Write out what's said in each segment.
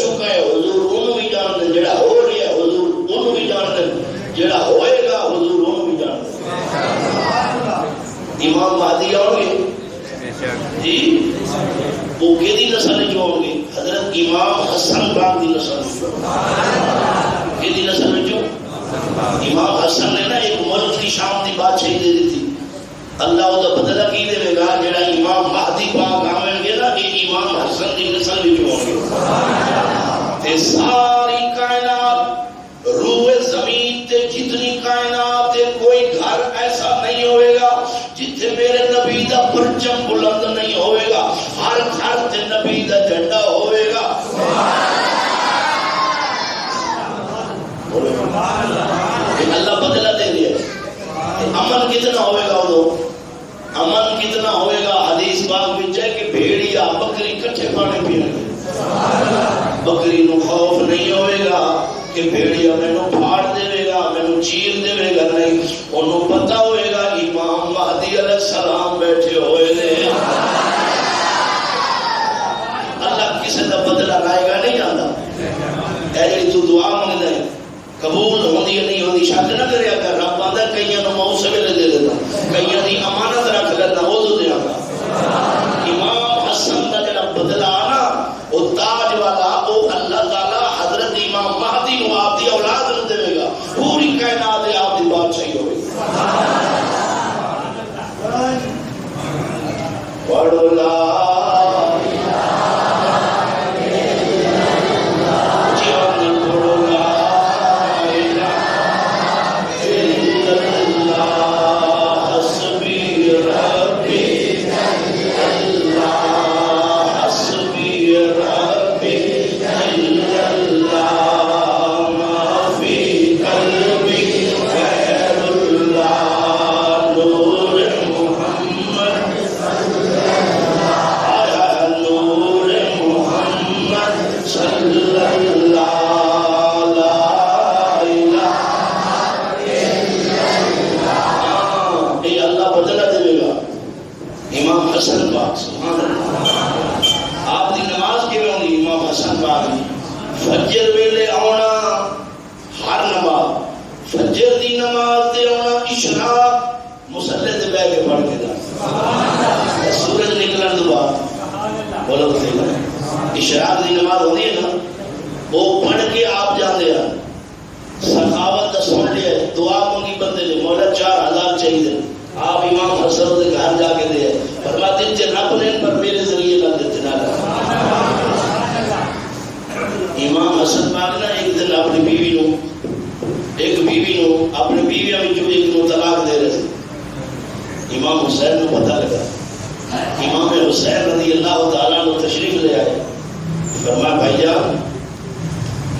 چکا ہے حضور انہوں بھی جانتے ہیں، جڑا ہو رہا ہے حضور انہوں بھی جانتے ہیں، جڑا ہوئے گا حضور انہوں بھی جانتے ہیں۔ امام مہدی آؤ گے جی، وہ کیڑی نسل جو ہوں گے؟ حضرت امام حسن پاک کی نسل۔ کیڑی نسل جو؟ امام حسن نے نا ایک ملک کی شام کی بادشاہی دے دی تھی، اللہ وہ بدلہ کی دے گا، جڑا امام مہدی پاک آئیں گے نا یہ امام حسن کی نسل بھی جو ہوں گے۔ ساری کائنات روئے زمین تے جتنی کائنات تے کوئی گھر ایسا نہیں ہوئے گا جتھے میرے نبی دا پرچم بلند نہیں ہوئے گا، ہر گھر تے نبی دا جھنڈا ہوئے گا۔ اللہ بدلہ دے دیا۔ امن کتنا ہوئے گا؟ وہ امن کتنا ہوئے گا؟ حدیث پاک میں ہے کہ بھیڑیا بکری کٹھے پانے پینے گے، بکری نو خوف نہیں ہوئے گا کہ بھیڑیا میں نو پھاڑ دے گا، میں نو چیر دے گا، نہیں، انہوں پتہ ہوئے گا امام مہدی علیہ السلام بیٹھے ہوئے نے۔ اللہ کسی دا بدلہ لائے گا نہیں جانا۔ ایلی تو دعا مانگنا ہے قبول ہوندی ہے نہیں ہوندی شک نہ کریا کر، رب آدھا کئیاں نو موت سویلے دے دیتا، کئیاں دی امانت رکھ لیتا، وہ تو دیا گا۔ امام حسن کا جڑا بدلہ آنا وہ تاج والا، وہ اللہ تعالیٰ حضرت امام مہدی نو آپ دی اولاد نو دے گا، پوری کائنات آپ دی بادشاہی ہوگی۔ پڑھو لا اشراق دی نماز ہوتی ہے نا، وہ پڑھ کے آپ جانے ہیں، سخاوت سن لیا، دعا مانگی بندے نے، مولا 4000 چاہیے، آپ امام حسن کے گھر جا کے دے فرماتے ہیں رب نے پر میرے ذریعے نہ دیتے نہ۔ امام حسن پاک نے ایک دن اپنی بیوی نو اپنی بیویاں میں جو ایک نو طلاق دے رہے تھے، امام حسین کو پتہ لگا، امام حسین رضی اللہ تعالیٰ نے تشریف لے آئے، فرمایا بھائی جان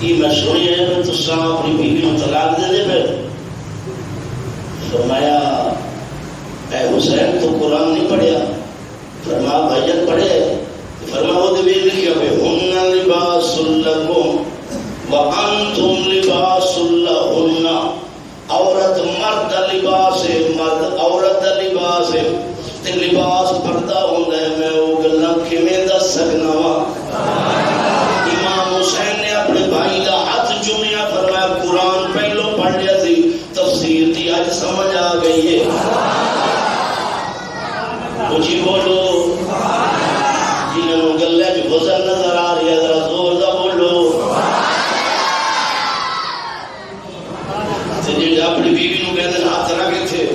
یہ میں سنی ہے میں تو سام اپنی بیوی کو طلاق دے دے پہ۔ فرمایا اے حسین تو قرآن نہیں پڑھیا؟ فرمایا بھائی جان پڑھے۔ فرمایا وہ دے لکھیا پہ ہن لباس لکم وانتم لباس لہن، عورت مرد لباس مرد عورت لباس تے لباس پردہ ہوتا ہے، میں وہ گلا کیویں دس سکنا وا۔ امام حسین نے اپنے بھائی کا ہاتھ چومیا، فرمایا قرآن پہلو پڑھ لیا سی، تفسیر تھی آج سمجھ آ گئی ہے۔ کچھ بولو جنہوں گلے چ وزن نظر آ رہی ہے، ذرا زور دا بولو۔ جی اپنی بیوی نو کہتے ہاتھ رکھ تھے،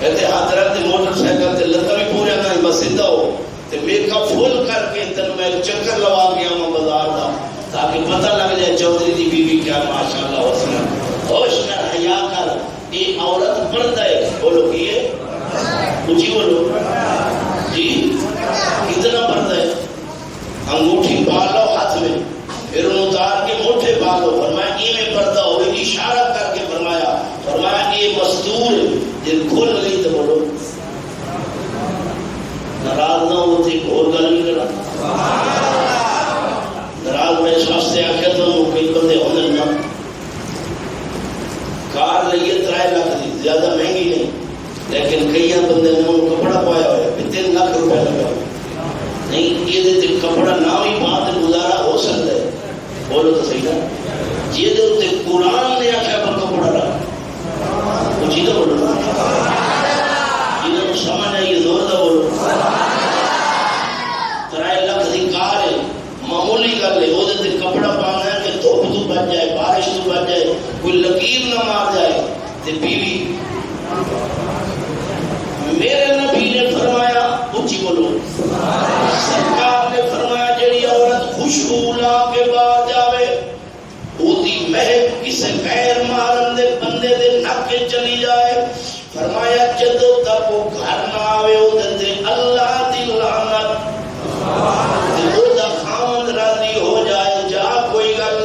کہتے ہاتھ رکھتے موٹر سائیکل تے لتا بھی پوریا نہیں بس سیدھا ہو تے میک اپ فل کر کے تن میں چکر لوا گیا ہوں بازار دا تاکہ پتہ لگ جائے چودھری دی بیوی کیا ماشاءاللہ حسن ہوش کر حیا کر۔ یہ عورت پردہ ہے، بولو کی ہے اونچی بولو جی، کتنا پردہ ہے؟ انگوٹھی پالو ہاتھ میں، پھر انہوں اتار کے موٹھے پالو، فرمایا یہ پردہ ہو، اشارہ کر کے فرمایا یہ مستور ہے، جن کھول گئی تو بولو ناراض نہ ہوتی اور گل نہیں کرنا۔ ناراض میں اس واسطے آخیا تو کئی بندے ہونے نا کار لئیے 3 لاکھ دی، زیادہ مہنگی نہیں، لیکن کئی بندے نے انہوں کپڑا پایا ہوا ہے 3 لاکھ روپے لگا نہیں، یہ کپڑا نہ بھی بات گزارا ہو سکتا ہے، بولو تو صحیح نا یہ قرآن نے آخیا پر کپڑا رکھ وہ چیزیں بولو جنہوں سمجھ آئیے زور دا بولو 3 لاکھ دی کار ہے معمولی گل ہے وہ کپڑا پانا ہے کہ دھوپ تو بچ جائے بارش تو بچ جائے کوئی لکیر نہ مار جائے تے بیوی میرے نبی نے فرمایا اونچی بولو سرکار نے فرمایا جڑی عورت خوشبو لا کے بعد جاوے اودی مہک کسے غیر محرم دے بندے دے نک چلی جائے فرمایا جدوں تک وہ گھر نہ آوے اودے اللہ دی لعنت تے او دا خاوند راضی ہو جائے جا کوئی گل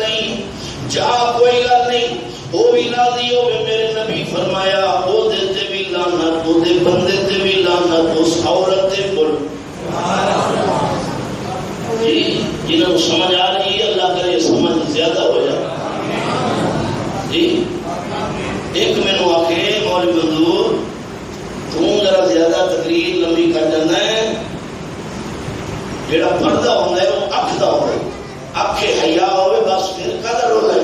نہیں وہ بھی راضی ہوئے میرے نبی فرمایا او دے تے بھی لعنت او دے بندے تے بھی لعنت اس عورت تے بول جی جنہوں سمجھ آ رہی ہے اللہ کرے سمجھ زیادہ ہو جائے جی ایک میں نے آکے مولوی منظور تم ذرا زیادہ تقریر لمبی کر جانا ہے جڑا پردہ ہوتا ہے وہ اکھ دا ہوتا ہے اکھ حیا ہوئے بس پھر قدر ہو گئے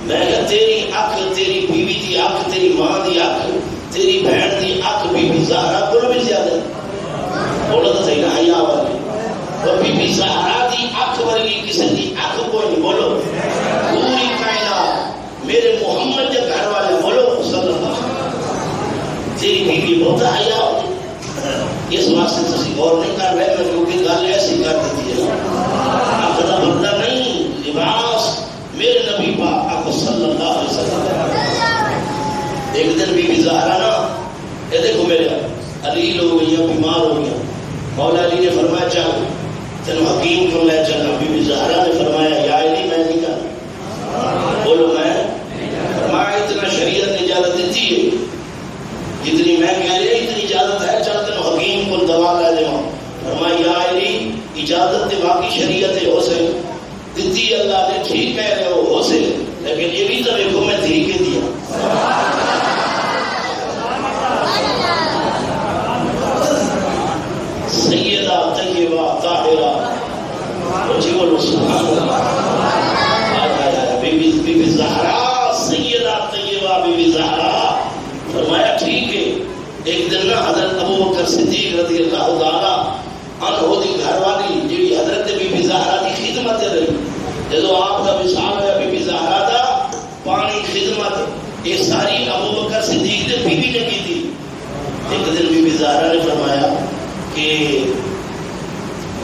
میں کہ تیری اکھ تیری بیوی دی اکھ تیری ماں دی اکھ تیری بہن دی اکھ بی بی زہرا کو بھی زیادہ بولو تو صحیح نا حیا والی اور بی بی زہرا دی اکھ ورگی کسی دی اکھ کوئی نہیں بولو پوری کائنات میرے محمد کے گھر والے بولو صلی اللہ علیہ وسلم تیری بیوی بہت حیا ہوتی اس واسطے تسی غور نہیں کر رہے میں کیونکہ گل ایسی کر دیتی ہے اکھ دا بندہ نہیں لباس میرے نبی پاک صلی اللہ علیہ وسلم ایک دن بی بی زہرا نا یہ دیکھو میرے علیل ہو گئی بیمار ہو گیا مولا علی نے فرمایا چاہو تینوں حکیم کو لے چلنا بی بی زہرا نے فرمایا یا علی میں نہیں جانا بولو میں فرمایا اتنا شریعت نے اجازت دیتی ہے جتنی میں کہہ رہی اتنی اجازت ہے چل تینوں حکیم کو دوا لے دے فرمایا یا علی اجازت دے باقی شریعت ہو سے دیتی اللہ نے ٹھیک کہہ رہے ہو سے لیکن یہ بھی تو دیکھو میں دھی کے دیا سیدہ طیبہ طاہرہ اچھی بولو سبحان اللہ بی بی زہرا سیدہ طیبہ بی بی زہرا فرمایا ٹھیک ہے ایک دن نا حضرت ابوبکر صدیق رضی اللہ تعالی عنہ دی گھر والی جی حضرت بی بی زہرا دی خدمت رہی جدو آپ کا مثال ہے بی بی زہرا دا پانی خدمت یہ ساری ابوبکر صدیق نے بی بی نے کی تھی ایک دن بی بی زہرا نے فرمایا کہ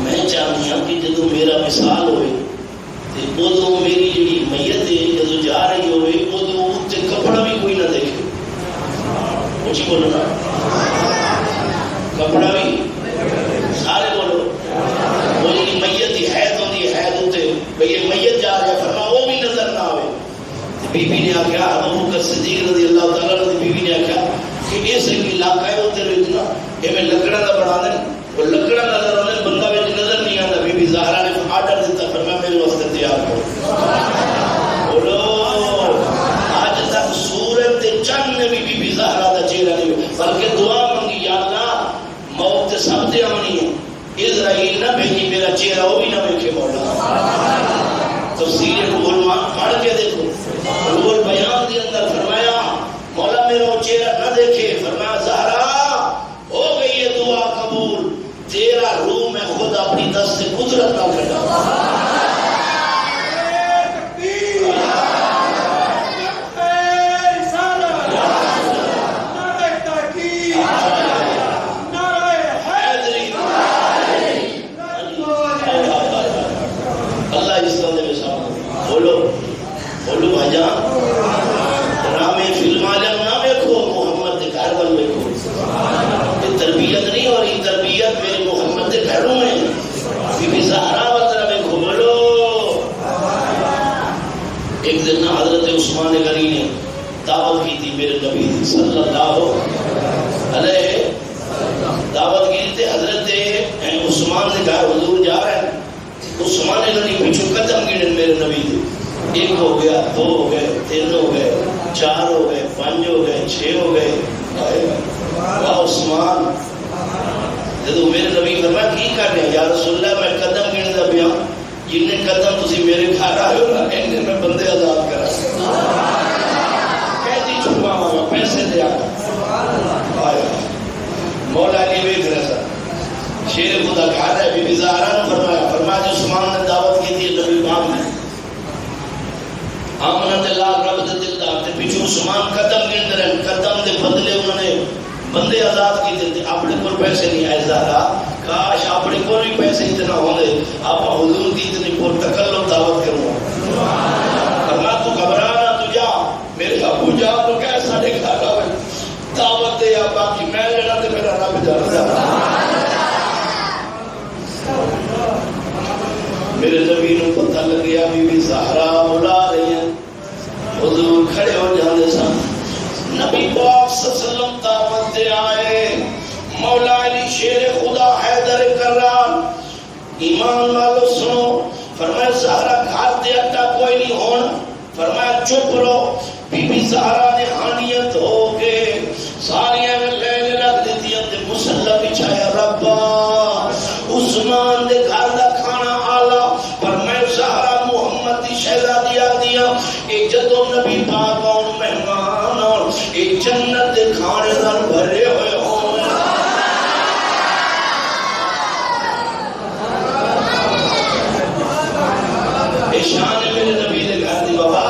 میں چاہتی ہوں کہ جدو میرا مثال ہوئے ادو میری جڑی میت ہے جدو جا رہی ہوئے ادو اتنے کپڑا بھی کوئی نہ دیکھے کچھ بولو نا کپڑا بھی سارے بولو وہ جی میت کی حید ہوتی ہے حید ہوتے بھئی یہ میت جا رہا ہے فرما وہ بھی نظر نہ آئے بی بی نے آکھا ابوبکر صدیق رضی اللہ تعالیٰ نے بی بی نے آکھا کہ اس علاقہ ہے ہوتے رہے اتنا یہ میں لکڑا نہ بڑھا دیں وہ لکڑا نظر آنے بندہ میں نظر نہیں آتا بی بی زہرا نے آرڈر دیتا فرما میرے واسطے تیار ہو بولو آج تک سورت چند نے بھی بی بی زہرا دا چہرہ نہیں بلکہ دعا مانگی یا اللہ موت سب دے آنی ہے اسرائیل نہ بھیجی میرا چہرہ وہ بھی نہ دیکھے مولا تفسیر روح پڑھ کے دیکھو روح بیان کے اندر فرمایا مولا میرا وہ چہرہ نہ دیکھے فرمایا زہرا ہو گئی ہے دعا قبول تیرا روح میں خود اپنی دست سے قدرت نہ کرتا بولو بھائی جان رامے فلم عالم نہ دیکھو محمد کے گھر بل دیکھو یہ تربیت نہیں ہو رہی تربیت میرے محمد کے گھروں میں بی بی زہرا وغیرہ دیکھو بولو ایک دن حضرت عثمان غنی نے دعوت کی تھی میرے نبی صلی اللہ علیہ دعوت کی تھی حضرت عثمان نے کہا حضور جا رہے ہیں عثمان غنی پیچھو قدم گنے میرے نبی تھے ایک ہو گیا دو ہو گئے تین ہو گئے چار ہو گئے پانچ ہو گئے چھ ہو گئے واہ عثمان جب میرے نبی فرمایا کی کر رہے ہیں یا رسول اللہ میں قدم گنتا پیا جن قدم تسی میرے گھر آئے ہو نا اینے میں بندے آزاد کرا کہتی چھپا ہوا پیسے دے آیا مولا علی بیٹھ رہا سا شیر خدا گھر ہے بی بی زہرا نے فرمایا جو عثمان نے دعوت کی تھی نبی پاک نے آمنہ تے لال رب دے دل دار تے پیچھے عثمان قدم گن رہے قدم دے بدلے انہوں نے بندے آزاد کی تھے اپنے کو پیسے نہیں آئے زہرا کاش اپنے کو بھی پیسے اتنا ہوندے آپ حضور کی اتنی پر تکلم دعوت کروں فرمایا تو گھبرانا تو جا میرے ابو جا تو کیسا دیکھا گا دعوت دے یا باقی میں لینا تے میرا رب جانا میرے نبی نو پتہ لگ گیا بی بی زہرا بلا رہی ہیں حضور کھڑے ہو جانے سن نبی پاک صلی اللہ علیہ وسلم دعوت دے آئے مولا علی شیر خدا حیدر کرار ایمان والو سنو فرمایا زہرا گھر دے اٹا کوئی نہیں ہونا فرمایا چپ رہو بی بی زہرا نے ہانیت ہو کے ساریاں میں لے رکھ دیتی تے مسلح بچھایا ربا عثمان دے گھر دا کھانا آلا پر میں زہرا محمد دی شہزادی آدیا اے جدو نبی پاک اور مہمان اور اے جنت دے کھانے دار بھرے ہوئے ہوں اے شان ہے میرے نبی دے گھر دی بابا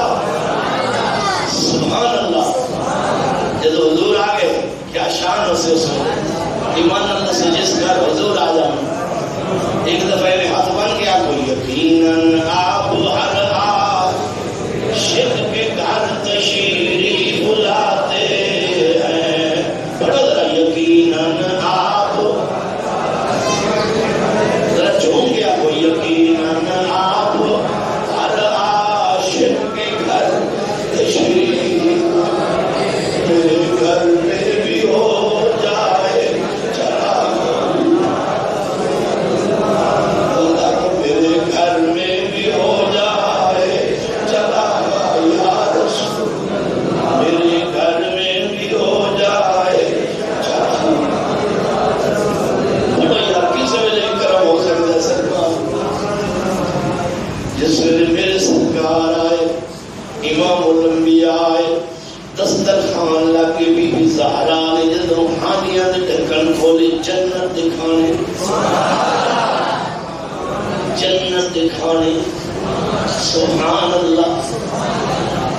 سبحان اللہ جدو حضور آگے کیا شان ہو سے اس میں ایمان اللہ سے جس گھر حضور آ جانا ایک دفعہ میں ہاتھ بن گیا کوئی یقیناً آپ ہر عاشق کے گھر تشریف لاتے ہیں پڑھو ذرا یقیناً آپ ذرا جھوم گیا کوئی یقیناً آپ ہر عاشق کے گھر تشریف گھر میں بھی ہو جائے چلا میرے گھر میں بھی ہو جائے چلا یا رسول میرے گھر میں بھی ہو جائے چلا بڑا یار کس ویلے کرم ہو سکتا ہے سرکار جس ویلے میرے سرکار آئے امام الانبیاء آئے دسترخوان لگے بی بی زہرا نے جدوں ہانیاں دے ڈھکن کھولے جنت دکھانے جنت دکھانے سبحان اللہ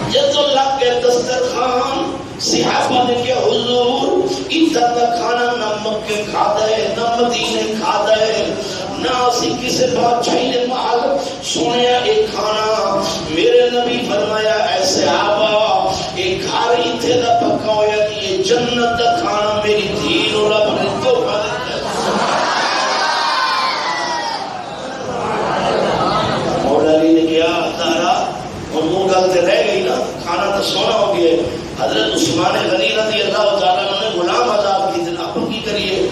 جدوں لگ گئے دسترخوان صحابہ نے کہ حضور ادھر دا کھانا نہ مکے کھا دے نہ مدینے کھا دے نہ اسی کسی بادشاہی نے محل سنیا ایک کھانا میرے نبی فرمایا ایسے آبا ایک گھر اتھے دا پکا ہویا کہ یہ جنت دا کھانا میری دین اور رب نے تحفہ دیتا مولا علی نے کیا دارا اور وہ گل تے رہ گئی نا کھانا تو سونا ہو گیا حضرت عثمان غنی رضی اللہ تعالیٰ نے غلام آزاد کی تھی آپ کی کریے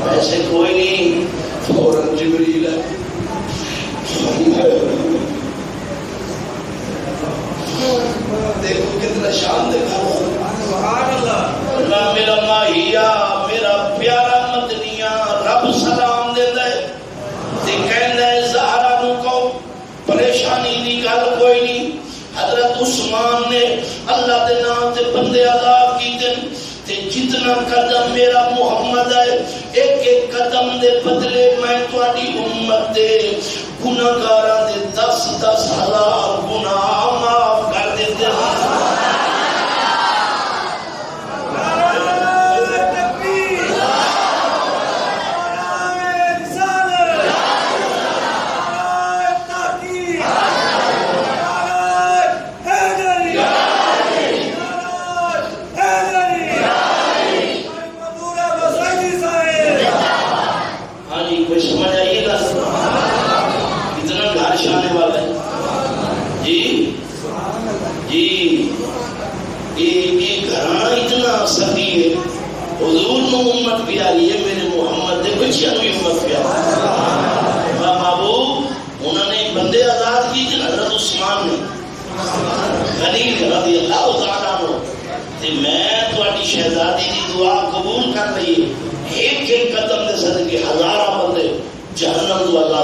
ویسے کوئی نہیں فوراً جبریل ہے دیکھو کتنا شان دیکھا سبحان اللہ میرا ماہیا میرا پیارا مدنیا رب سلام دے دے تے کہندا ہے زہرا نو کو پریشانی دی گل کوئی نہیں حضرت عثمان نے اللہ دے نام تے بندے عذاب کیتے تے جتنا قدم میرا محمد ہے ایک ایک قدم دے بدلے میں تواڈی امت دے گناہگاراں دے 10,000 گناہ معاف کر دیتے ہیں حضور نو امت پیاری ہے میرے محمد دے بچیاں نو امت پیاری محبوب انہوں نے بندے آزاد کی تھے حضرت عثمان نے غنی رضی اللہ تعالیٰ عنہ تے میں تواڈی شہزادی دی دعا قبول کر رہی ہے ایک ایک قدم دے صدقے ہزاراں بندے جہنم تو اللہ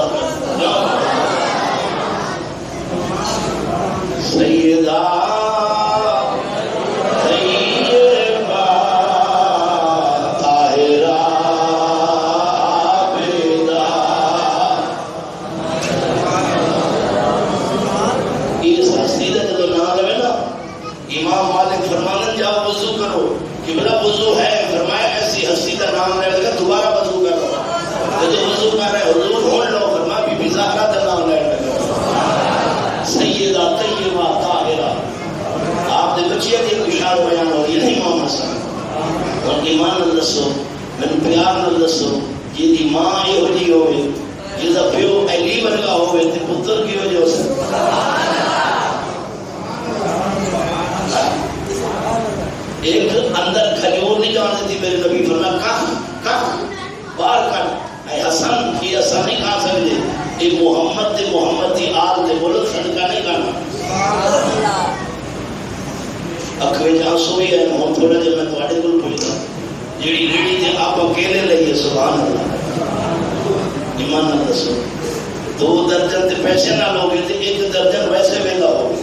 پیسے نہ لوگے تو ایک درجن ویسے ویلا ہوگی.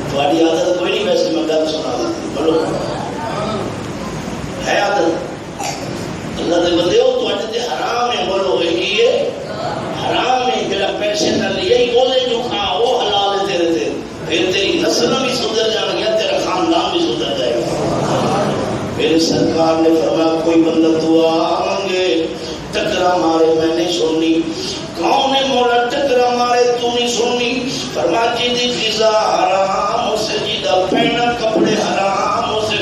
تھوڑی عادت کوئی نہیں ویسے میں گل سنا دیتی بولو ہے عادت اللہ دے بندے ہو تے حرام ہے بولو یہ حرام ہے جڑا پیسے نہ لیے اولے جو کھا وہ حلال ہے تیرے تے پھر تیری نسل بھی سدھر جائے گا تیرا خاندان بھی سدھر جائے گا. میرے سرکار نے فرمایا کوئی بندہ دعا مانگے ٹکرا مارے میں نہیں سننی. کون نے مولا ٹکرا مارے تو نہیں سننی؟ فرمایا جی دی غذا حرام ہو سے جی دا پہنا کپڑے حرام ہو سے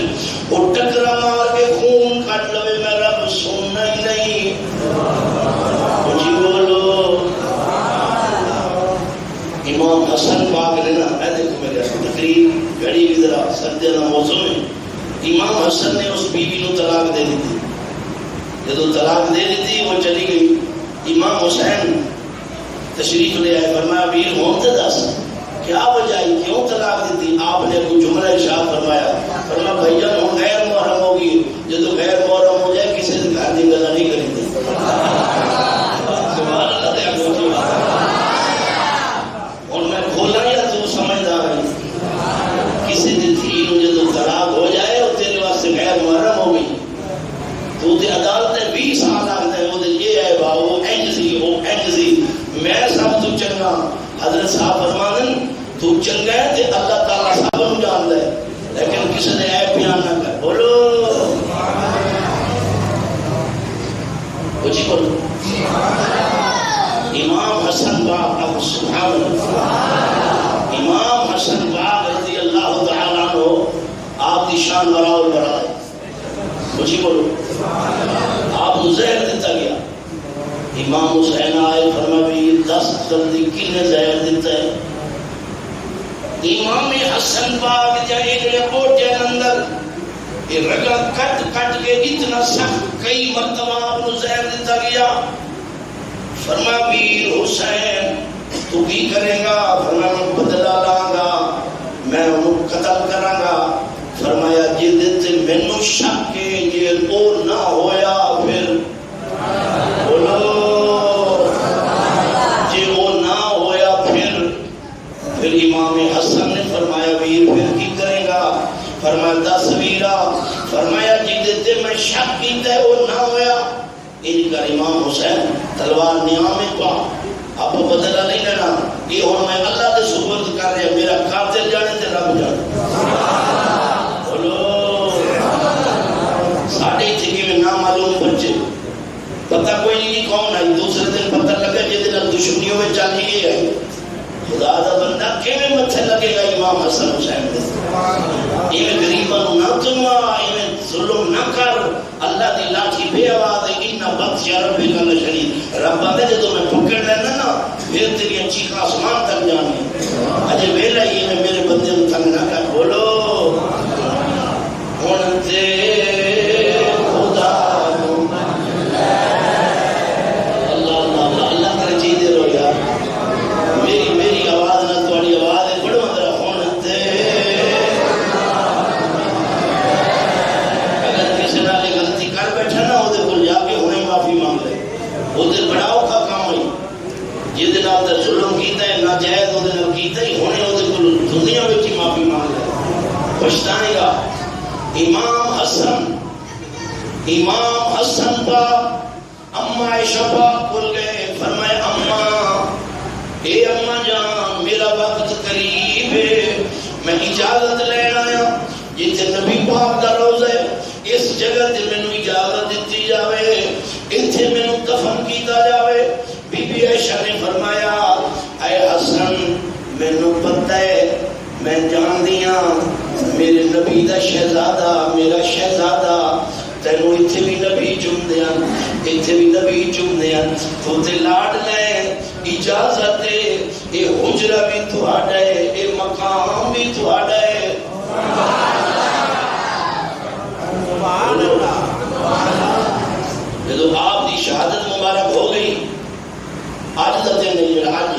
وہ ٹکرا مار کے خون کٹ لوے میں رب سننا ہی نہیں. جی بولو امام حسن پاک نے نا اے دیکھو میرے تقریر گھڑی بھی ذرا سردیاں کا موسم ہے. امام حسن نے اس بیوی نو طلاق دے دی تھی. جب طلاق دے دی تھی وہ چلی گئی. امام حسین تشریف لے آئے فرمایا ویر ہون تے دس کیا وجہ ہے کیوں طلاق دی تھی؟ آپ نے کوئی جملہ ارشاد فرمایا فرمایا بھیا ہوں غیر محرم ہوگی جب غیر محرم ہو جائے کسی سے گھر دی گلا نہیں کریں گے. سبحان اللہ دے اگے اور میں کھولا یا تو سمجھدار ہے کسی دی تھی نو جب طلاق ہو جائے اور تیرے واسطے غیر محرم ہو گئی تو تے عدالت نے 20 سال لگتا ہے وہ یہ ہے باو اینجزی وہ اینجزی میں سب تو چنگا. حضرت صاحب فرماندن تو چنگا ہے تے اللہ تعالیٰ سب نو جاندا ہے لیکن کسی نے عیب بیان نہ کر. بولو کچھ بولو. امام حسن باغ سبحان اللہ امام حسن باغ رضی اللہ تعالی عنہ آپ کی شان برا اور برا ہے. کچھ بولو آپ کو زہر دیتا گیا. امام حسین آئے فرمایا 10 جلدی کنے زہر دیتا ہے؟ امام حسن پاک جائے گئے کوٹے اندر یہ رگا کٹ کٹ کے اتنا سخت کئی مرتبہ آپ کو زہر دیتا گیا. فرمایا ویر حسین تو کی کرے گا؟ فرمایا میں بدلہ لاں گا میں انہوں قتل کراں گا. فرمایا جی دیتے مینوں شک کے یہ او نہ ہویا پھر بولو جی او نہ ہویا پھر امام حسن نے فرمایا ویر پھر کی کرے گا؟ فرمایا 10 ویرا. فرمایا جی دیتے میں شک کیتا ہے او نہ ہویا ان کا امام حسین تلوار نیام پا آپ بدلہ نہیں لینا یہ ہوں میں اللہ دے سپرد کر رہا میرا قاتل جانے تے رب جانے. ساڑھے تھی میں نامعلوم بچے پتہ کوئی نہیں کون آئی. دوسرے دن پتہ لگا جیدے نہ دشمنیوں میں چالی گئی ہے. خدا دا بندہ کیویں متھے لگے گا امام حسن حسین دے؟ ایویں غریباں نہ تما ایویں ظلم نہ کر. اللہ دی لاٹھی بے آواز ہے ان بطش ربک لشدید. رب آدھے جدوں میں پکڑ لینا نا پھر تیری چیخاں آسمان تک جانی. اجے ویلا ہی میں میرے بندے نوں تنگ نہ کر. بولو ہن تے ظلم کیتا ہے ناجائز وہ کیتا ہی ہونے وہ دنیا میں معافی مانگ لے پچھتائے گا. امام حسن کا اما عائشہ پاک بول گئے فرمایا اے اما جان میرا وقت قریب ہے میں اجازت لینا آیا جتنے نبی پاک دا روزہ ہے اس جگہ تے مینوں اجازت دیتی جاوے اتنے مینوں دفن کیتا جاوے. بی بی عائشہ نے فرمایا اے حسن مینوں پتہ ہے میں جان دیاں میرے نبی دا شہزادہ میرا شہزادہ تینوں اتنے بھی نبی چم دیاں اتنے بھی نبی چم دیاں تو تے لاڈ لے اجازت ہے اے حجرہ بھی تہاڈا ہے اے مقام بھی تہاڈا ہے. سبحان اللہ. جب آپ دی شہادت مبارک ہو گئی آج کا دن نہیں جڑا آج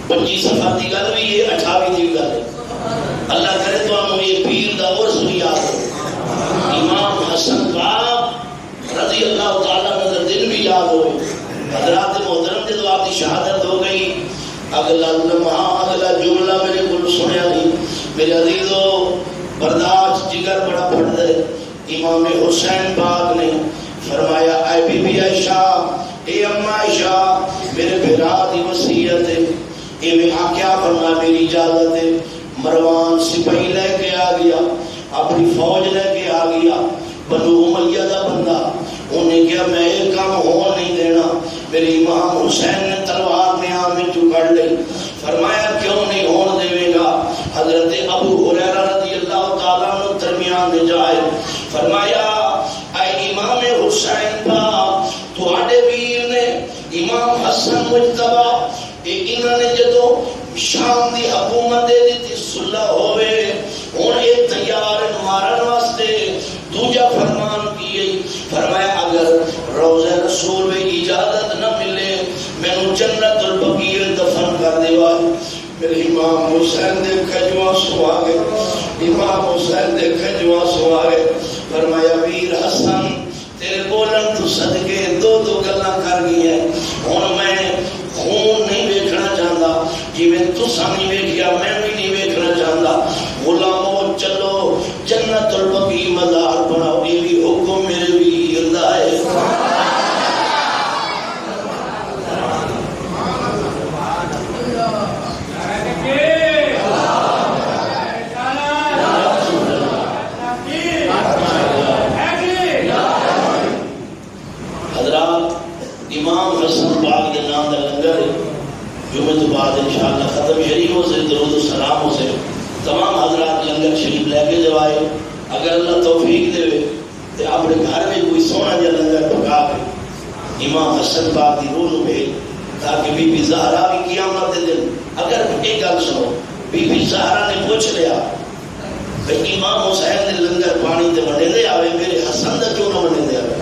25 صفحہ کی گل بھی ہے 28 کی گل ہے. اللہ کرے تو ہم یہ پیر دا عرس بھی یاد ہو. امام حسن پاک رضی اللہ تعالیٰ عنہ دن بھی یاد ہوئے. حضرات محترم جب آپ کی شہادت ہو اگلا لمحہ اگلا جملہ میرے کو سنیا نہیں. میرے عزیزو برداشت جگر بڑا پھٹ دے. امام حسین پاک نے فرمایا اے بی بی عائشہ اے اماں عائشہ میرے بھرا دی وصیت ہے اے میں آکیا فرما میری اجازت ہے. مروان سپاہی لے کے آ گیا اپنی فوج لے کے آ گیا بنو امیہ دا بندہ. انہیں کیا میں ایک کام ہو نہیں دینا. میرے امام حسین نے تلوار نیام میں چکڑ لی. فرمایا کیوں نہیں ہون دے گا. حضرت ابو ہریرہ رضی اللہ تعالیٰ عنہ درمیان میں جائے فرمایا اے امام حسین پاک تھوڑے ویر نے امام حسن مجتبہ انہوں نے جدو شام دی حکومت دے دیتی صلح ہوئے ہون ایک تیار مارن واسطے دوجہ فرمان کیے. فرمایا اگر روضہ رسول میں اجازت نہ ملے میں نو جنت البقیع دفن کر دیوائے. میرے امام حسین دیکھا جو آنسو آگے امام حسین دیکھا جو آنسو آگے. فرمایا ویر حسن تیرے بولن تو صدقے دو گلہ کر گئی ہیں. ہون میں خون نہیں بیکھنا چاہتا جی میں تو سامنے بیکھیا میں بھی نہیں بیکھنا چاہتا. غلاموں چلو جنت البقیع مزار بناؤ. یہ بھی حکم میرے بھی اللہ ہے. امام حسن پاک کے نام دا لنگر جمعہ تو بعد انشاءاللہ ختم شریفوں سے درود و سلاموں سے تمام حضرات لنگر شریف لے کے جوائے. اگر اللہ توفیق دے تو اپنے گھر میں کوئی سونا جا لنگر پکا کے امام حسن پاک دی روح نو بھیج تاکہ بی بی زہرا بھی قیامت دے دن. اگر ایک گل سنو بی بی زہرا نے پوچھ لیا بھئی امام حسین دے لنگر پانی تے بنے دے آوے میرے حسن دا کیوں نہ بنے دے آوے.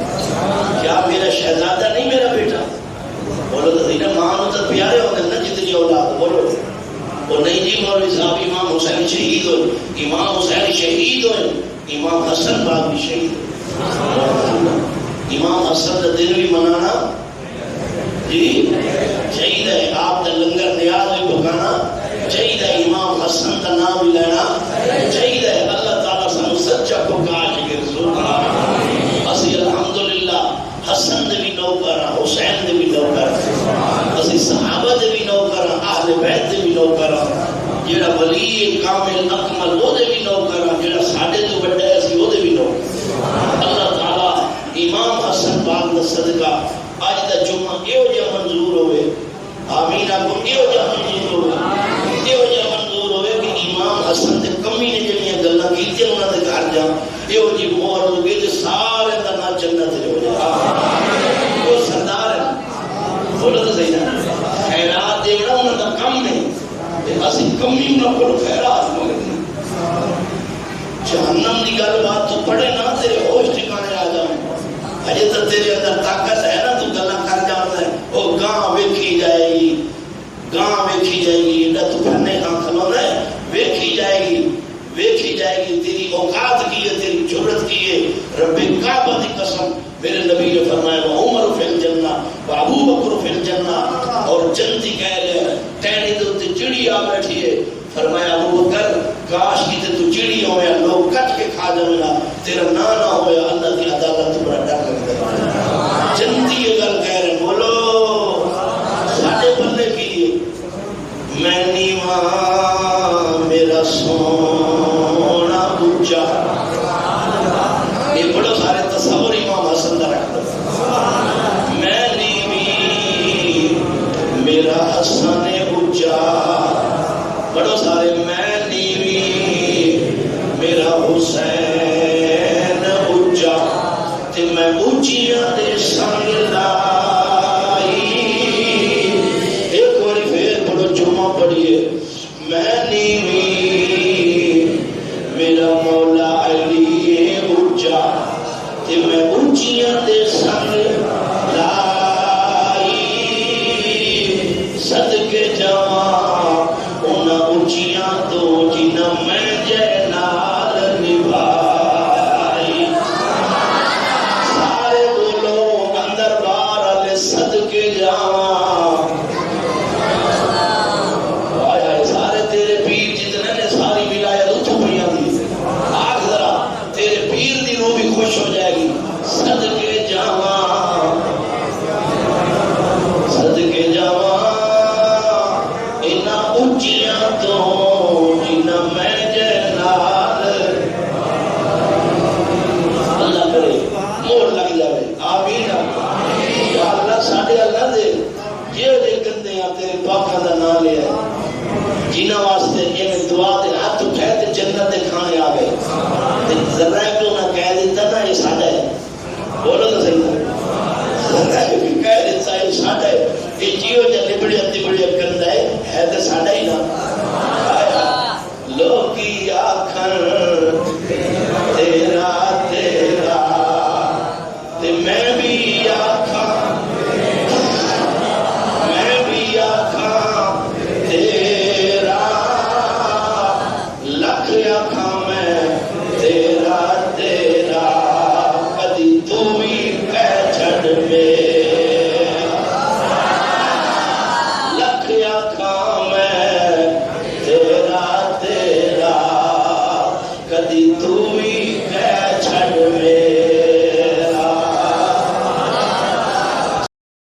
کیا میرا شہزادہ نہیں میرا بیٹا. بولو تو دینا ماں تو پیارے ہوتے نا جتنی اولاد. بولو وہ نہیں جی مولوی صاحب امام حسین شہید ہوئے. امام حسین شہید ہوئے امام حسن پاک بھی شہید ہوئے. امام حسن کا دن بھی منانا جی شہید ہے. آپ کا لنگر نیاز بھی پکانا شہید ہے. امام حسن کا نام بھی لینا شہید ہے. اللہ تعالیٰ سانو سچا پکا کے رسول اسی الحمدللہ حسن دے بھی نوکر حسین دے بھی نوکر اسی صحابہ دے بھی نوکر اہل بیت دے بھی نوکر جڑا ولی کامل اکمل وہ دے بھی نوکر جڑا ساڈے تو بڑا ہے اسی وہ دے بھی نوکر. اللہ تعالی امام حسن پاک دا صدقہ اج دا جمعہ ایو جا منظور ہوئے. آمین. آپ کو ایو جا منظور ہوئے ایو جا منظور ہوئے کہ امام حسن دے کمی نے جڑیاں گلاں کیتیاں انہاں دے گھر جا ایو جی مہر لگے تے سارے دا نا جنت ہو جائے. وہ سردار ہے. بولو تو صحیح نا خیرات دینا انہاں دا کم نہیں اسی کمی انہاں کو خیرات مانگنے. جہنم دی گل بات تو پڑھے نا تیرے ہوش ٹھکانے آ جائیں. اجے تو تیرے اندر طاقت ہے نا تو گلاں کر جانا ہے. وہ گاں ویکھی جائے گی گاں ویکھی جائے گی ایڈا تو پھرنے کھاں کھلونا ہے ویکھی جائے گی ویکھی جائے گی. تیری اوقات کی ہے تیری جرت کی ہے. رب کعبہ دی قسم میرے نبی نے فرمایا عمر فی الجنہ و ابو بکر فی الجنہ. اور جنتی کہہ رہے ٹہنی دے تے چڑی آ بیٹھی ہے. فرمایا ابو بکر کاش کی تے تو چڑی ہویا لوگ کٹ کے کھا جاوے تیرا نا نہ ہویا اللہ دی عدالت تو بڑا ڈر لگدا. جنتی یہ گل کہہ رہے بولو ساڈے بندے کی میں نیواں میرا سونا اونچا. یہ بڑے سارے تصور امام حسن دا رکھتا. میں نیوی میرا حسن اونچا. بڑے سارے میں نیوی میرا حسین اونچا تے میں اونچیاں دے سنگ لائی. ایک باری پھر پڑھو جمعہ پڑھیے. میں نیوی میرا مولا علی اونچا تے میں اونچیاں دے سنگ لائی. صدقے جاواں انہاں اونچیاں تو جنہاں میں جے نال نبھائی. سارے بولو اندر باہر والے صدقے جاواں ਜਿਨ੍ਹਾਂ